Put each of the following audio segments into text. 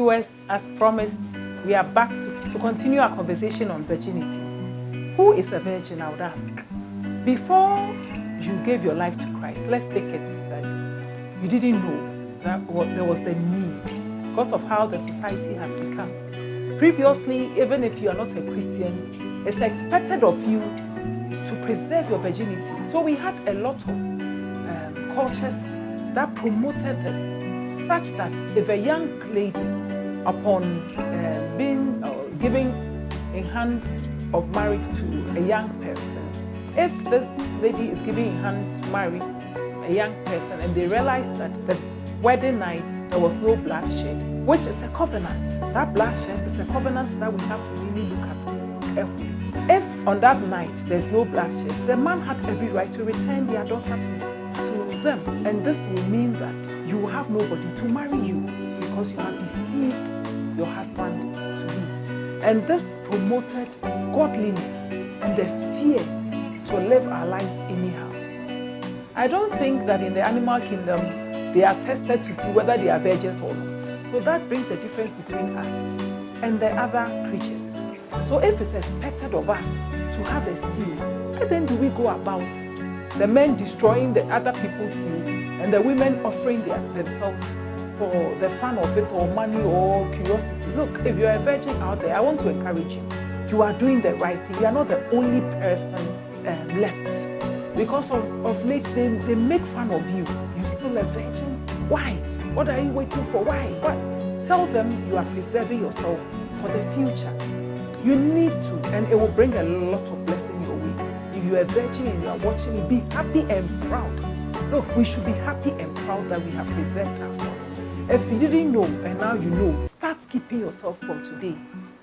Viewers, as promised, we are back to continue our conversation on virginity. Who is a virgin, I would ask? Before you gave your life to Christ, let's take it that you didn't know that there was the need because of how the society has become. Previously, even if you are not a Christian, it's expected of you to preserve your virginity. So we had a lot of cultures that promoted this, such that if a young lady, upon being giving in hand of marriage to a young person, if this lady is giving in hand to marry a young person and they realize that the wedding night there was no bloodshed, which is a covenant. That bloodshed is a covenant that we have to really look at carefully. If on that night there's no bloodshed, the man had every right to return their daughter to them. And this will mean that you will have nobody to marry you because you have deceived your husband to be. And this promoted godliness and the fear to live our lives anyhow. I don't think that in the animal kingdom they are tested to see whether they are virgins or not. So that brings the difference between us and the other creatures. So if it's expected of us to have a seal, why then do we go about the men destroying the other people's seals and the women offering themselves for the fun of it or money or curiosity? Look, if you're a virgin out there, I want to encourage you. You are doing the right thing. You are not the only person left. Because of late, they make fun of you. You're still a virgin? Why? What are you waiting for? Why? What? Tell them you are preserving yourself for the future. You need to, and it will bring a lot of blessing your way. If you are a virgin and you are watching it, be happy and proud. Look, we should be happy and proud that we have preserved ourselves. If you didn't know and now you know, start keeping yourself from today.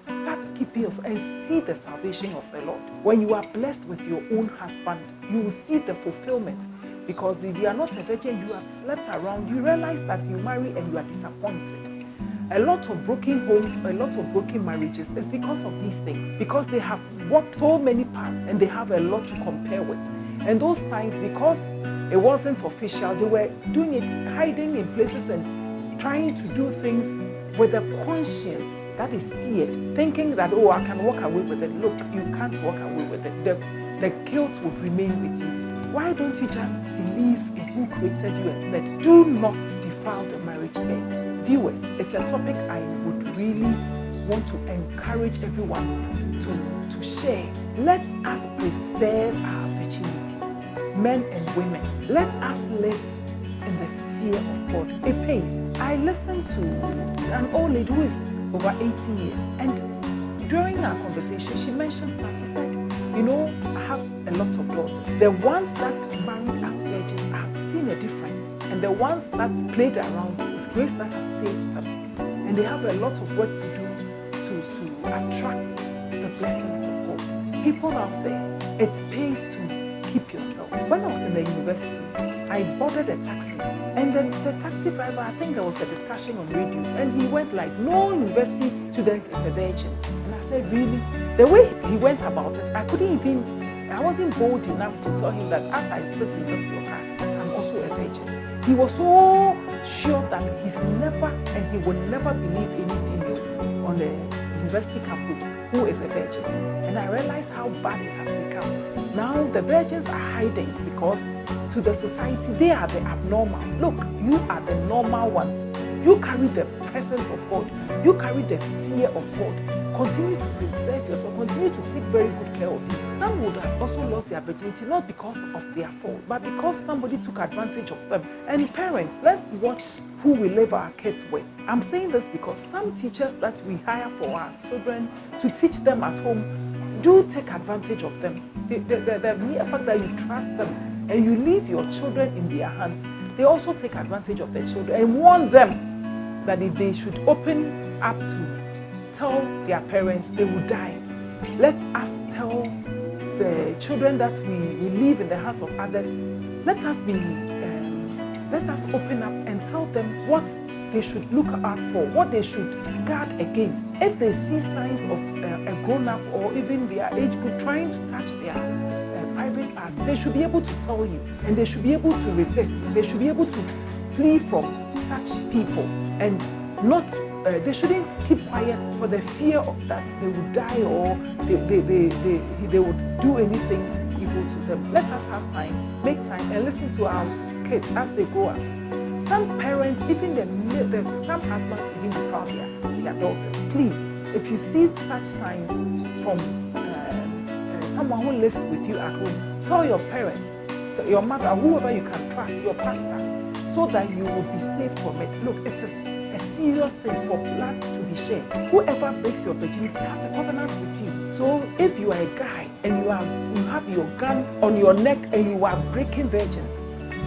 Start keeping yourself and see the salvation of the Lord. When you are blessed with your own husband, you will see the fulfillment. Because if you are not a virgin, you have slept around, you realize that you marry and you are disappointed. A lot of broken homes, a lot of broken marriages is because of these things. Because they have walked so many paths and they have a lot to compare with. And those times, because it wasn't official, they were doing it, hiding in places and trying to do things with a conscience that is seared, thinking that, oh, I can walk away with it. Look, you can't walk away with it. The guilt would remain with you. Why don't you just believe in who created you and said, do not defile the marriage bed? Viewers, it's a topic I would really want to encourage everyone to share. Let us preserve our virginity, men and women. Let us live in the fear of God. It pays. I listened to an old lady who is over 80 years, and during our conversation, she mentioned that she said, you know, I have a lot of daughters. The ones that married as virgins, I have seen a difference. And the ones that played around, it's grace that has saved them. And they have a lot of work to do to attract the blessings of God. People out there, it pays to keep yourself. When I was in the university, I boarded a taxi. And then the taxi driver, I think there was a discussion on radio. And he went like, no university student is a virgin. And I said, really? The way he went about it, I wasn't bold enough to tell him that as I sit in this locker, I'm also a virgin. He was so sure that he's never and he will never believe anything on the university campus who is a virgin. And I realized how bad it has become. Now the virgins are hiding because to the society, they are the abnormal. Look, you are the normal ones. You carry the presence of God. You carry the fear of God. Continue to preserve yourself. Continue to take very good care of you. Some would have also lost their virginity, not because of their fault, but because somebody took advantage of them. And parents, let's watch who we leave our kids with. I'm saying this because some teachers that we hire for our children to teach them at home do take advantage of them. The mere fact that you trust them and you leave your children in their hands, they also take advantage of their children and warn them that if they should open up to tell their parents, they will die. Let us tell the children that we leave in the hands of others, let us open up and tell them what they should look out for, what they should guard against. If they see signs of a grown-up or even their age group trying to touch their private parts, they should be able to tell you, and they should be able to resist. They should be able to flee from such people and not they shouldn't keep quiet for the fear of that they would die or they would do anything evil to them. Let us have time, make time, and listen to our kids as they grow up. Some parents, even some husbands, even defile their daughters. Please, if you see such signs from someone who lives with you at home, tell your parents, your mother, whoever you can trust, your pastor, so that you will be safe from it. Look, it's a serious thing for blood to be shed. Whoever breaks your virginity has a covenant with you. So if you are a guy and you have your gun on your neck and you are breaking virgins,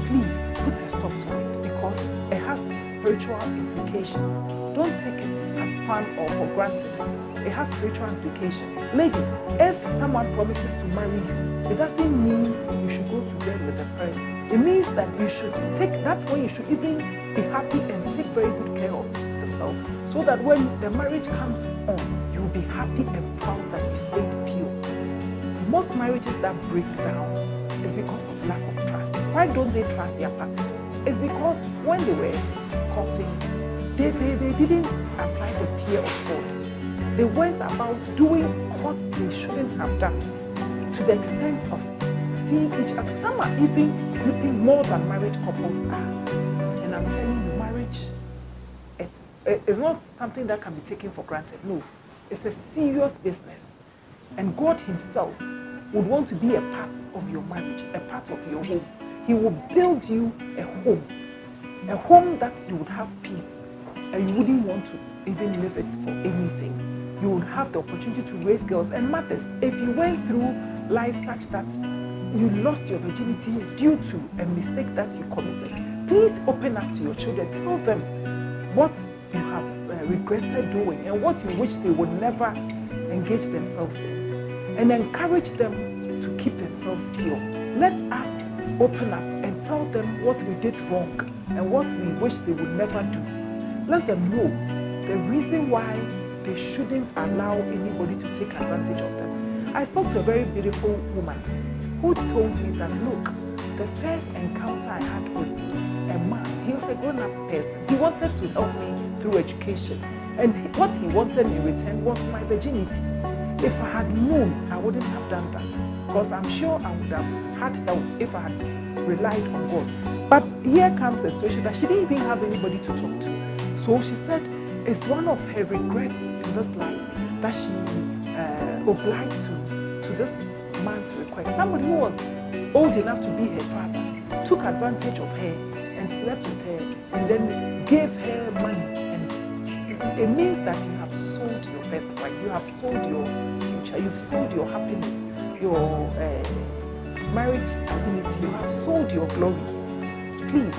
please put a stop to it, because it has spiritual implications. Don't take it as fun or for granted. It has spiritual implications. Ladies, if someone promises to marry you, it doesn't mean you should go to bed with the person. It means that you should that's when you should even be happy and take very good care of yourself, so that when the marriage comes on, you'll be happy and proud that you stayed pure. Most marriages that break down is because of lack of trust. Why don't they trust their partner? It's because when they were courting, they didn't apply the fear of God. They went about doing what they shouldn't have done, to the extent of seeing each other. Some are even sleeping more than married couples are. And I'm telling you, marriage, it's not something that can be taken for granted. No, it's a serious business. And God himself would want to be a part of your marriage, a part of your home. He will build you a home that you would have peace, and you wouldn't want to even leave it for anything. You would have the opportunity to raise girls and mothers. If you went through life such that you lost your virginity due to a mistake that you committed, please open up to your children. Tell them what you have regretted doing and what you wish they would never engage themselves in, and encourage them to keep themselves pure. Let us open up and tell them what we did wrong and what we wish they would never do. Let them know the reason why they shouldn't allow anybody to take advantage of them. I spoke to a very beautiful woman who told me that, look, the first encounter I had with a man, he was a grown-up person. He wanted to help me through education. And what he wanted in return was my virginity. If I had known, I wouldn't have done that, because I'm sure I would have had help if I had relied on God. But here comes a situation that she didn't even have anybody to talk to. So she said it's one of her regrets in this life that she obliged to this man's request. Somebody who was old enough to be her father took advantage of her and slept with her and then gave her money. And it means that you have sold your birthright, you have sold your future, you've sold your happiness, your marriage stability, you have sold your glory. Please,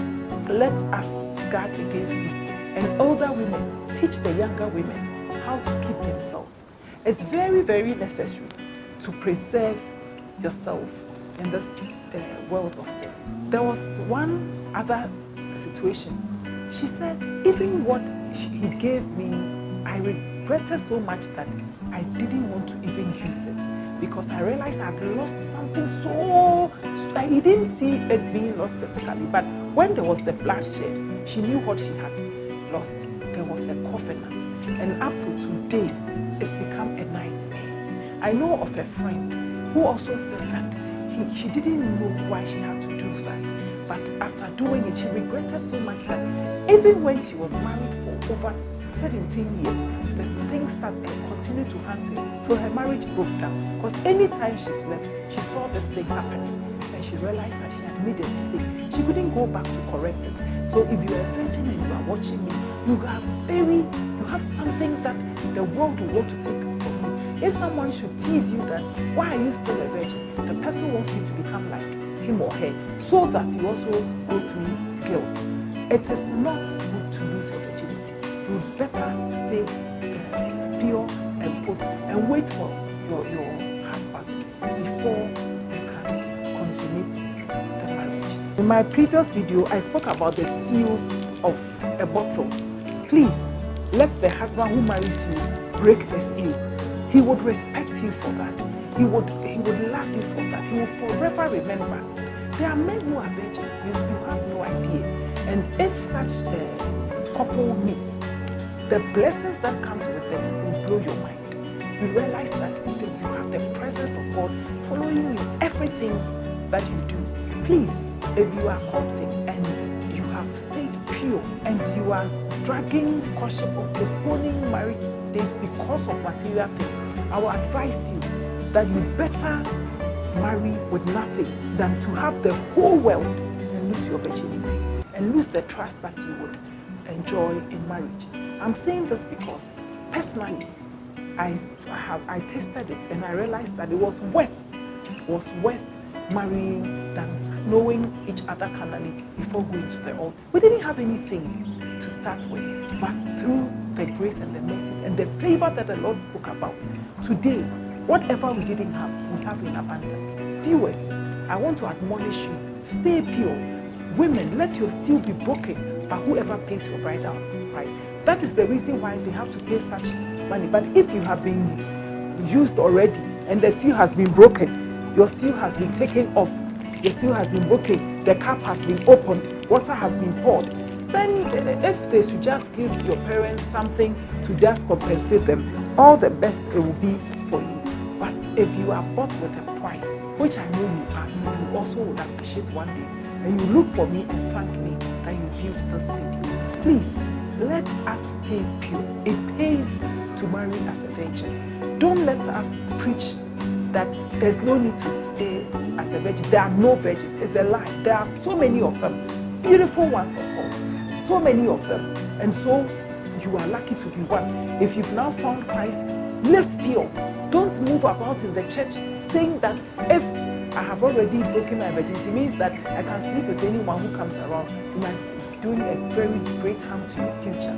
let us guard against this. And older women, teach the younger women how to keep themselves. It's very, very necessary to preserve yourself in this world of sin. There was one other situation. She said, even what he gave me, I regretted so much that I didn't want to even use it, because I realized I had lost something so... I didn't see it being lost physically, but when there was the bloodshed, she knew what she had lost. There was a covenant, and up to today, it's become a nightmare. I know of a friend who also said that she didn't know why she had to do that, but after doing it, she regretted so much that even when she was married for over 17 years, the things that continued to haunt her till her marriage broke down. Because anytime she slept, she saw this thing happening, and she realized that she had made a mistake. She couldn't go back to correct it. So if you are a virgin and you are watching me, you have something that the world will want to take from you. If someone should tease you that, why are you still a virgin? The person wants you to become like him or her, so that you also go through guilt. It is not good to lose your virginity. You better stay pure and put and wait for your husband before you can consummate the marriage. In my previous video, I spoke about the seal of a bottle. Please, let the husband who marries you break the seal. He would respect you for that. He would love you for that. He will forever remember. There are men who are virgins. You have no idea. And if such a couple meets, the blessings that comes with it will blow your mind. You realize that you have the presence of God following you in everything that you do. Please, if you are courting and you have stayed pure and you are dragging caution or postponing marriage days because of material things, I will advise you that you better marry with nothing than to have the whole world and lose your virginity and lose the trust that you would enjoy in marriage. I'm saying this because personally, I tasted it and I realized that it was worth marrying than knowing each other carnally before going to the altar. We didn't have anything to start with, but through the grace and the mercies and the favor that the Lord spoke about, today, whatever we didn't have, we have in abundance. Viewers, I want to admonish you, stay pure. Women, let your seal be broken by whoever pays your bridal price. That is the reason why they have to pay such money. But if you have been used already and the seal has been broken, your seal has been taken off, your seal has been broken, the cup has been opened, water has been poured, then if they should just give your parents something to just compensate them, all the best it will be for you. But if you are bought with a price, which I know you are, you also would appreciate one day, and you look for me and thank me that you viewed this video. Please, let us stay pure. It pays to marry as a virgin. Don't let us preach that there's no need to stay as a virgin. There are no virgins. It's a lie. There are so many of them. Beautiful ones, of course. So many of them. And so you are lucky to be one. If you've now found Christ, live pure. Don't move about in the church saying that if I have already broken my virginity, means that I can sleep with anyone who comes around. You might be doing a very great harm to your future.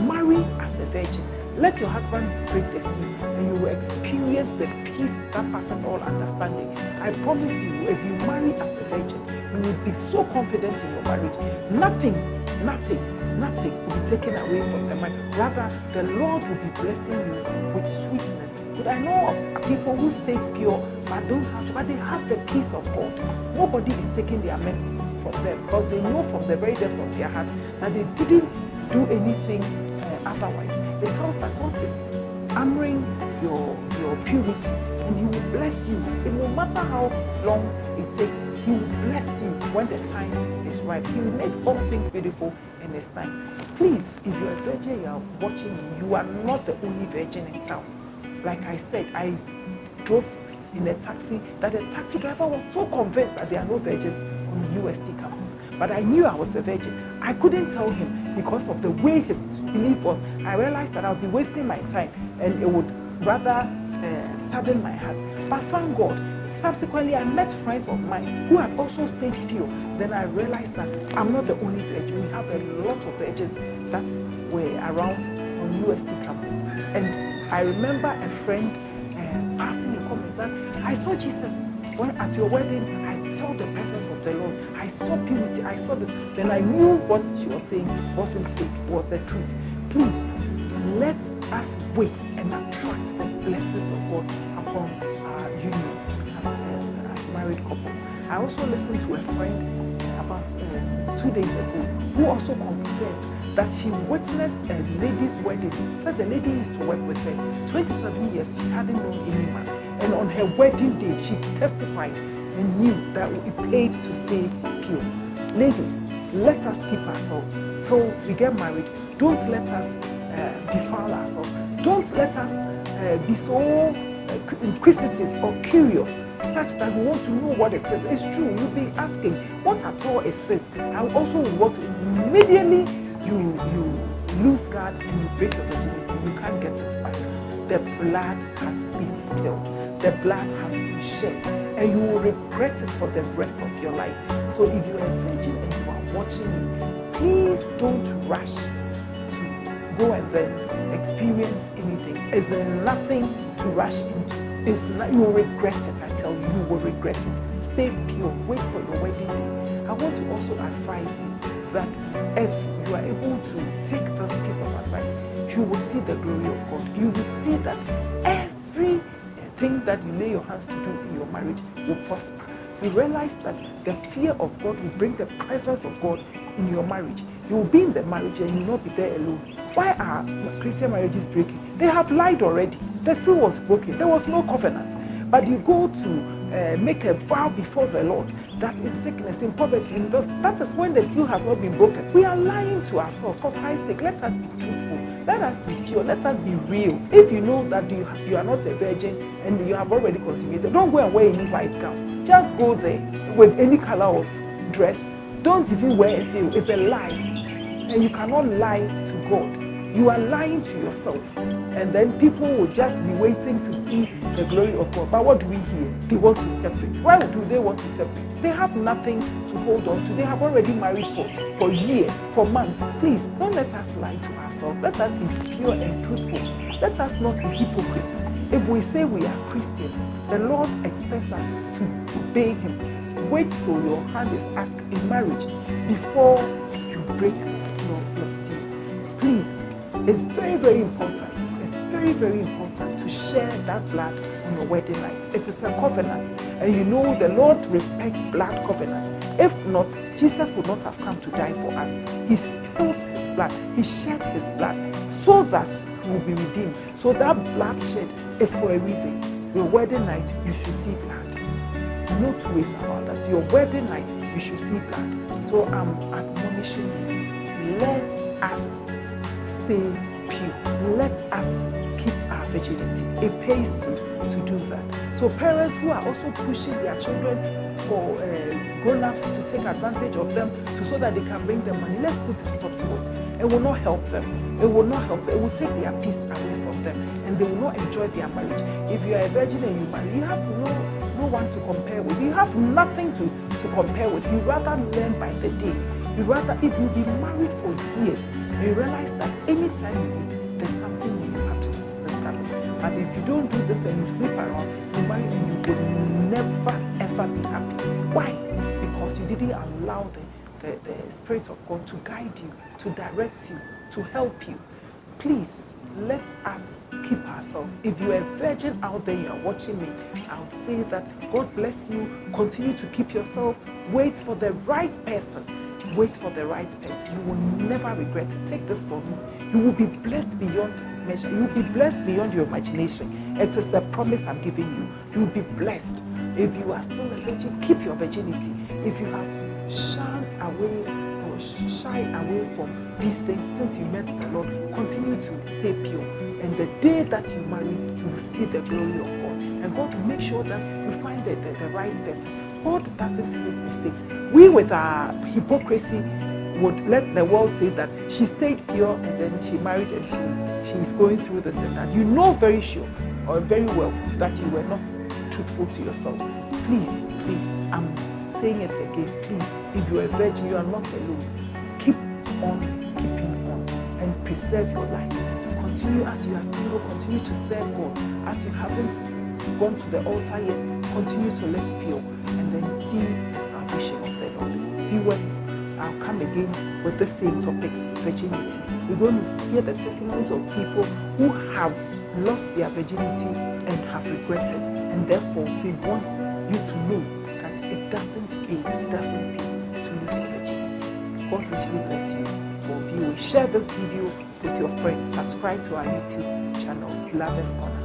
Marry as a virgin. Let your husband break the seal and you will experience the peace that passes all understanding. I promise you, if you marry as a virgin, you will be so confident in your marriage. Nothing will be taken away from the marriage. Rather, the Lord will be blessing you with sweetness. But I know of people who stay pure but they have the peace of God. Nobody is taking their men from them because they know from the very depths of their heart that they didn't do anything otherwise. It tells that God is honoring your purity and He will bless you. And no matter how long it takes, He will bless you when the time is right. He will make all things beautiful in His time. Please, if you're a virgin, you are watching me, you are not the only virgin in town. Like I said, I drove in a taxi that the taxi driver was so convinced that there are no virgins on the UST campus. But I knew I was a virgin. I couldn't tell him because of the way his belief was. I realized that I would be wasting my time and it would rather sadden my heart. But thank God, subsequently I met friends of mine who had also stayed pure. Then I realized that I'm not the only virgin. We have a lot of virgins that were around on UST campus. And I remember a friend passing a comment that I saw Jesus when at your wedding. I felt the presence of the Lord. I saw purity. I saw this. Then I knew what she was saying wasn't fake, was the truth. Please, let us wait and attract the blessings of God upon our union as married couple. I also listened to a friend about 2 days ago who also confirmed that she witnessed a lady's wedding. Said the lady used to work with her 27 years. She hadn't known any man. And on her wedding day, she testified and knew that it paid to stay pure. Ladies, let us keep ourselves till we get married. Don't let us defile ourselves. Don't let us be so inquisitive or curious such that we want to know what it is. It's true, you'll be asking, what at all is this? I also want to immediately you lose guard and you break your virginity. You can't get it back. The blood has been spilled. The blood has been shed. And you will regret it for the rest of your life. So if you are a virgin and you are watching me, please don't rush to go and then experience anything. It's nothing to rush into. It's not, you will regret it, I tell you. You will regret it. Stay pure. Wait for your wedding day. I want to also advise you that if you are able to take this piece of advice, you will see the glory of God. You will see that everything that you lay your hands to do in your marriage will prosper. You realize that the fear of God will bring the presence of God in your marriage. You will be in the marriage and you will not be there alone. Why are Christian marriages breaking? They have lied already. The seal was broken. There was no covenant. But you go to make a vow before the Lord that in sickness, in poverty, in this, that is when the seal has not been broken. We are lying to ourselves. For Christ's sake, let us be truthful. Let us be pure. Let us be real. If you know that you are not a virgin and you have already consummated, don't go and wear any white gown. Just go there with any color of dress. Don't even wear a veil. It's a lie. And you cannot lie to God. You are lying to yourself. And then people will just be waiting to see the glory of God. But what do we hear? They want to separate. Why do they want to separate? They have nothing to hold on to. They have already married for years, for months. Please, don't let us lie to ourselves. Let us be pure and truthful. Let us not be hypocrites. If we say we are Christians, the Lord expects us to obey Him. Wait till your hand is asked in marriage before you break your seal. Please, it's very, very important. It's very, very important to share that blood on your wedding night. It is a covenant. And you know the Lord respects blood covenants. If not, Jesus would not have come to die for us. He spilled His blood. He shed His blood so that we will be redeemed. So that blood shed is for a reason. Your wedding night, you should see blood. No two ways about that. Your wedding night, you should see blood. So I'm admonishing you. Let us stay pure. Let us keep our virginity. It pays to do that. So parents who are also pushing their children for grown-ups to take advantage of them so that they can bring them money, let's put a stop to it. It will not help them. It will not help them. It will take their peace away from them and they will not enjoy their marriage. If you are a virgin and you marry, you have no one to compare with. You have nothing to compare with. You rather learn by the day. You rather, if you be married for years, you realize that anytime you meet, there's something you have to establish. But if you don't do this and you sleep around, you marry and you will never ever be happy. Why? Because you didn't allow the Spirit of God to guide you, to direct you, to help you. Please, let us keep ourselves. If you're a virgin out there, you're watching me, I would say that God bless you. Continue to keep yourself. Wait for the right person. Wait for the right person. You will never regret it. Take this from me. You will be blessed beyond measure. You will be blessed beyond your imagination. It is a promise I'm giving you. You will be blessed. If you are still a virgin, keep your virginity. If you have shunned away or shied away from these things since you met the Lord, continue to stay pure. And the day that you marry, you will see the glory of God. And God will make sure that you find the right person. God doesn't make mistakes. We with our hypocrisy would let the world say that she stayed pure and then she married and she's going through this and that. You know very sure or very well that you were not truthful to yourself. Please, I'm saying it again, please, if you're a virgin, you are not alone. Keep on keeping on and preserve your life. Continue as you are single, continue to serve God. As you haven't gone to the altar yet, continue to live pure and then see the salvation of the Lord. Viewers, I'll come again with the same topic, virginity. We're going to hear the testimonies of people who have lost their virginity and have regretted. And therefore, we want you to know that it doesn't pay to lose your virginity. God richly bless you for viewing. Share this video with your friends. Subscribe to our YouTube channel, Beloved's Corner.